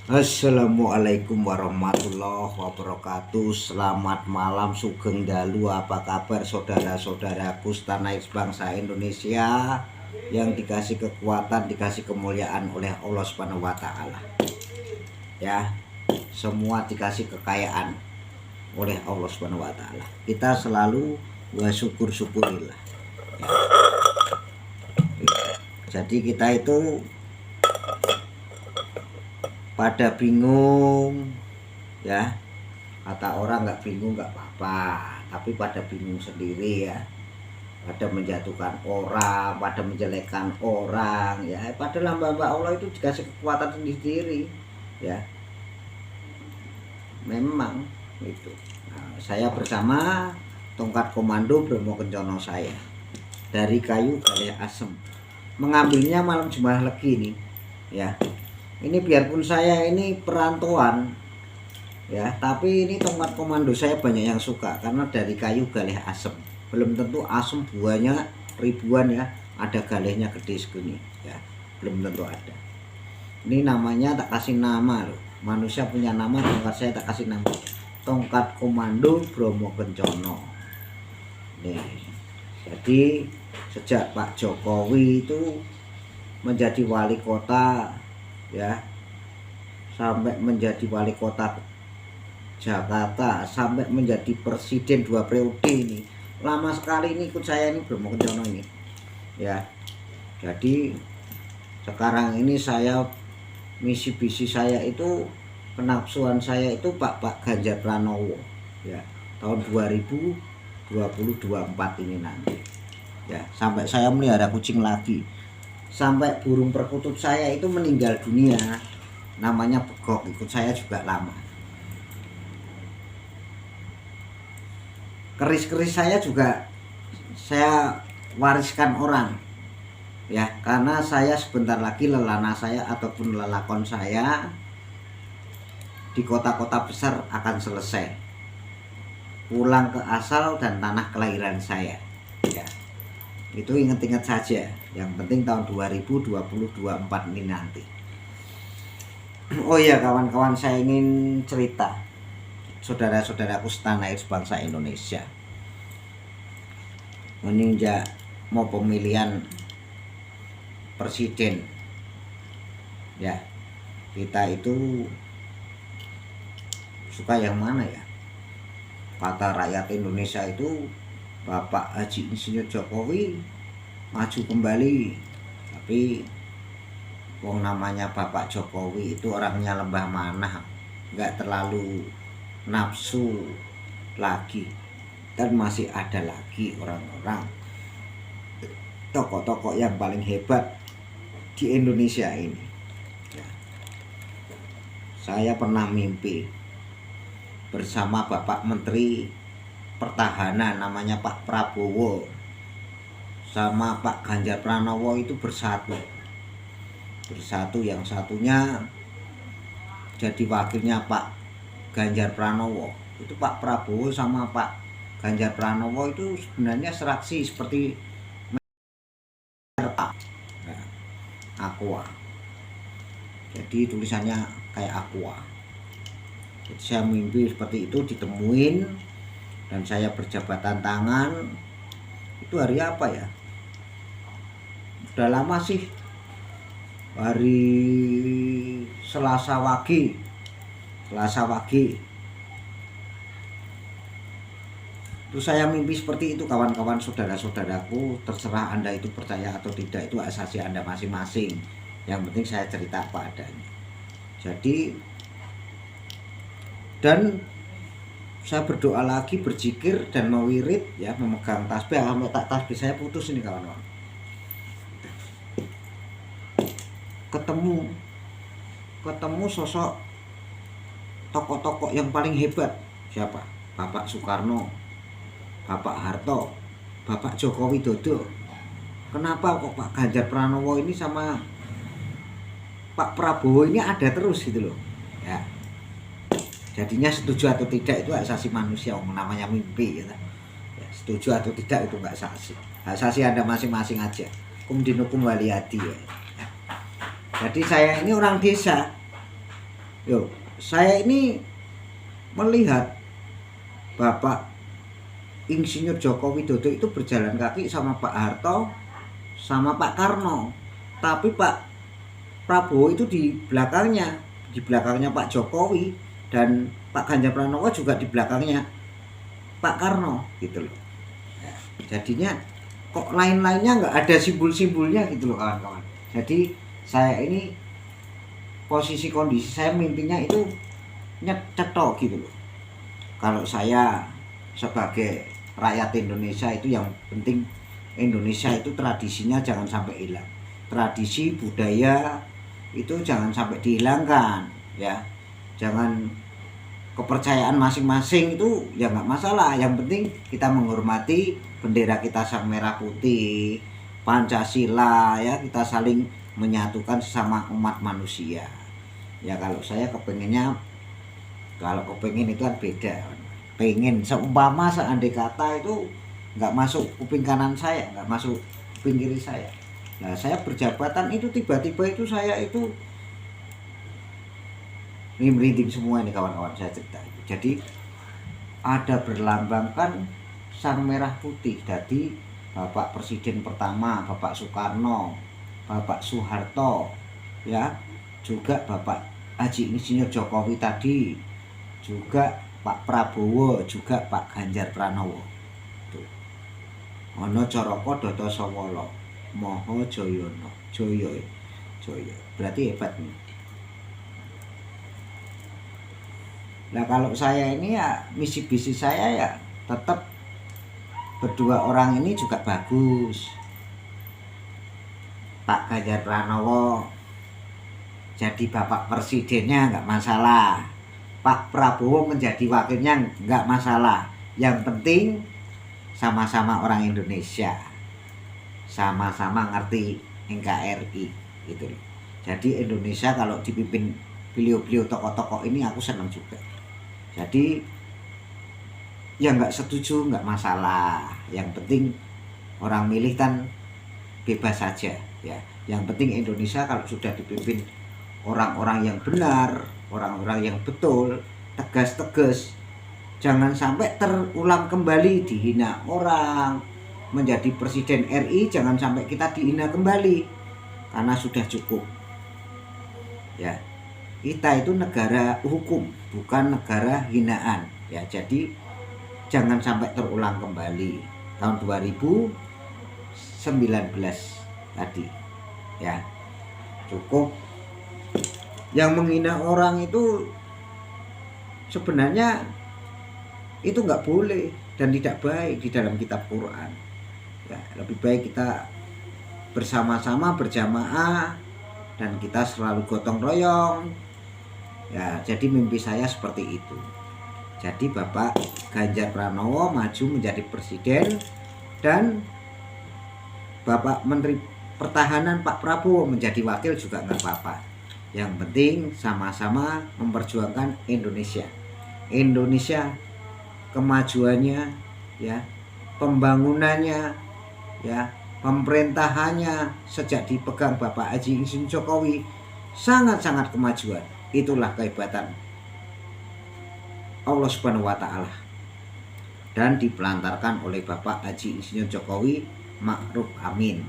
Assalamualaikum warahmatullahi wabarakatuh. Selamat malam, sugeng dalu. Apa kabar saudara-saudaraku setanah bangsa Indonesia yang dikasih kekuatan, dikasih kemuliaan oleh Allah Subhanahu wa taala. Ya, semua dikasih kekayaan oleh Allah Subhanahu wa taala. Kita selalu bersyukur-syukurilah. Jadi kita itu pada bingung, ya, kata orang nggak bingung nggak apa-apa, tapi pada bingung sendiri, ya, pada menjatuhkan orang, pada menjelekkan orang, ya, padahal hamba-hamba Allah itu dikasih kekuatan sendiri, ya, memang itu. Nah, saya bersama tongkat komando Bromo Kencono saya dari kayu galih asem, mengambilnya malam Jumat Legi ini, ya. Ini biarpun saya ini perantauan, ya, tapi ini tongkat komando saya banyak yang suka karena dari kayu galih asem. Belum tentu asem buahnya ribuan, ya, ada galihnya gede segini, ya, belum tentu ada. Ini namanya tak kasih nama loh, manusia punya nama, tongkat saya tak kasih nama, tongkat komando Bromo Kencono. Nih, jadi sejak Pak Jokowi itu menjadi wali kota, ya, sampai menjadi wali kota Jakarta, sampai menjadi presiden 2 periode ini, lama sekali ini ikut saya ini Bromo Kencono ini, ya. Jadi sekarang ini saya misi saya itu, penafsuan saya itu Pak Ganjar Pranowo, ya, tahun 2024 ini nanti, ya, sampai saya melihara kucing lagi, sampai burung perkutut saya itu meninggal dunia, namanya Begok, ikut saya juga lama. Keris-keris saya juga saya wariskan orang, ya, karena saya sebentar lagi lelana saya ataupun lelakon saya di kota-kota besar akan selesai, pulang ke asal dan tanah kelahiran saya, ya. Itu ingat-ingat saja, yang penting tahun 2024 ini nanti. Oh ya kawan-kawan, saya ingin cerita saudara-saudaraku setanah air bangsa Indonesia. Meninjak mau pemilihan presiden, ya, kita itu suka yang mana, ya? Kata rakyat Indonesia itu Bapak Haji Insinyur Jokowi maju kembali, tapi wong namanya Bapak Jokowi itu orangnya lembah manah, nggak terlalu nafsu lagi, dan masih ada lagi orang-orang tokoh-tokoh yang paling hebat di Indonesia ini, ya. Saya pernah mimpi bersama Bapak Menteri Pertahanan namanya Pak Prabowo sama Pak Ganjar Pranowo itu bersatu, yang satunya jadi wakilnya Pak Ganjar Pranowo. Itu Pak Prabowo sama Pak Ganjar Pranowo itu sebenarnya seraksi seperti merpa, ya, aqua, jadi tulisannya kayak aqua. Jadi saya mimpi seperti itu ditemuin, dan saya berjabatan tangan. Itu hari apa ya? Udah lama sih, hari Selasa Wage. Itu saya mimpi seperti itu kawan-kawan saudara-saudaraku. Terserah Anda itu percaya atau tidak, itu asasi Anda masing-masing. Yang penting saya cerita apa adanya. Jadi, dan saya berdoa lagi, berzikir dan mewirid, ya, memegang tasbih. Alhamdulillah tasbih saya putus ini kawan-kawan. Ketemu sosok tokoh-tokoh yang paling hebat. Siapa? Bapak Soekarno, Bapak Harto, Bapak Joko Widodo. Kenapa kok Pak Ganjar Pranowo ini sama Pak Prabowo ini ada terus gitu loh, ya. Jadinya setuju atau tidak itu asasi manusia, namanya mimpi, ya. Setuju atau tidak itu nggak asasi Anda masing-masing aja. Kum dinukum waliyadi, ya. Jadi saya ini orang desa, Yo, saya ini melihat Bapak Insinyur Joko Widodo itu berjalan kaki sama Pak Harto sama Pak Karno, tapi Pak Prabowo itu di belakangnya Pak Jokowi, dan Pak Ganjar Pranowo juga di belakangnya Pak Karno gitu loh. Jadinya kok lain-lainnya nggak ada simbol-simbolnya gitu loh kawan-kawan. Jadi saya ini posisi kondisi saya mimpinya itu cetok gitu loh. Kalau saya sebagai rakyat Indonesia itu yang penting Indonesia itu tradisinya jangan sampai hilang. Tradisi budaya itu jangan sampai dihilangkan ya. Jangan kepercayaan masing-masing itu ya nggak masalah. Yang penting kita menghormati bendera kita sang merah putih, Pancasila ya, kita saling menyatukan sesama umat manusia. Ya kalau saya kepengen itu kan beda. Pengen seumpama seandai kata itu nggak masuk kuping kanan saya, nggak masuk kuping kiri saya. Nah saya berjabatan itu tiba-tiba itu saya itu ini merinding semua ini kawan-kawan saya cerita. Jadi ada berlambangkan sang merah putih. Jadi Bapak Presiden pertama Bapak Soekarno, Bapak Soeharto ya, juga Bapak Haji Insinyur Jokowi tadi, juga Pak Prabowo, juga Pak Ganjar Pranowo. Ono Coroko Doto Sowolo Moho Joyono Joyo berarti hebat nih. Nah kalau saya ini ya misi bisnis saya ya tetap berdua orang ini juga bagus. Pak Ganjar Pranowo jadi Bapak Presidennya nggak masalah, Pak Prabowo menjadi wakilnya nggak masalah. Yang penting sama-sama orang Indonesia, sama-sama ngerti NKRI gitu loh. Jadi Indonesia kalau dipimpin beliau-beliau tokoh-tokoh ini aku senang juga. Jadi ya nggak setuju nggak masalah. Yang penting orang milih kan bebas saja ya. Yang penting Indonesia kalau sudah dipimpin orang-orang yang benar, orang-orang yang betul, tegas-tegas, jangan sampai terulang kembali dihina orang. Menjadi presiden RI jangan sampai kita dihina kembali, karena sudah cukup ya. Kita itu negara hukum, bukan negara hinaan ya. Jadi jangan sampai terulang kembali tahun 2019 tadi ya. Cukup. Yang menghina orang itu sebenarnya itu nggak boleh dan tidak baik di dalam kitab Quran ya. Lebih baik kita bersama-sama berjamaah dan kita selalu gotong royong ya. Jadi mimpi saya seperti itu. Jadi Bapak Ganjar Pranowo maju menjadi presiden dan Bapak Menteri Pertahanan Pak Prabowo menjadi wakil juga nggak apa-apa. Yang penting sama-sama memperjuangkan Indonesia kemajuannya ya, pembangunannya ya, pemerintahannya sejak dipegang Bapak Haji Insinyur Jokowi sangat-sangat kemajuan. Itulah kehebatan Allah Subhanahu wa taala dan dipelantarkan oleh Bapak Haji Insinyur Jokowi Ma'ruf Amin.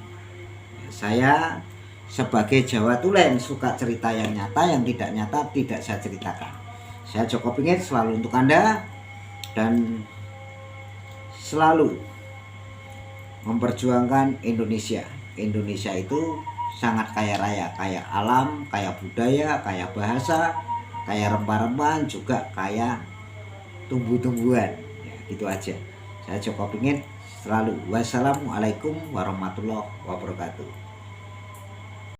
Saya sebagai Jawa Tulen suka cerita yang nyata, yang tidak nyata tidak saya ceritakan. Saya Joko Pingin selalu untuk Anda dan selalu memperjuangkan Indonesia. Indonesia itu sangat kaya raya, kaya alam, kaya budaya, kaya bahasa, kaya rempah-rempahan, juga kaya tumbuh-tumbuhan ya, gitu aja. Saya Joko Pingin selalu. Wassalamualaikum warahmatullahi wabarakatuh.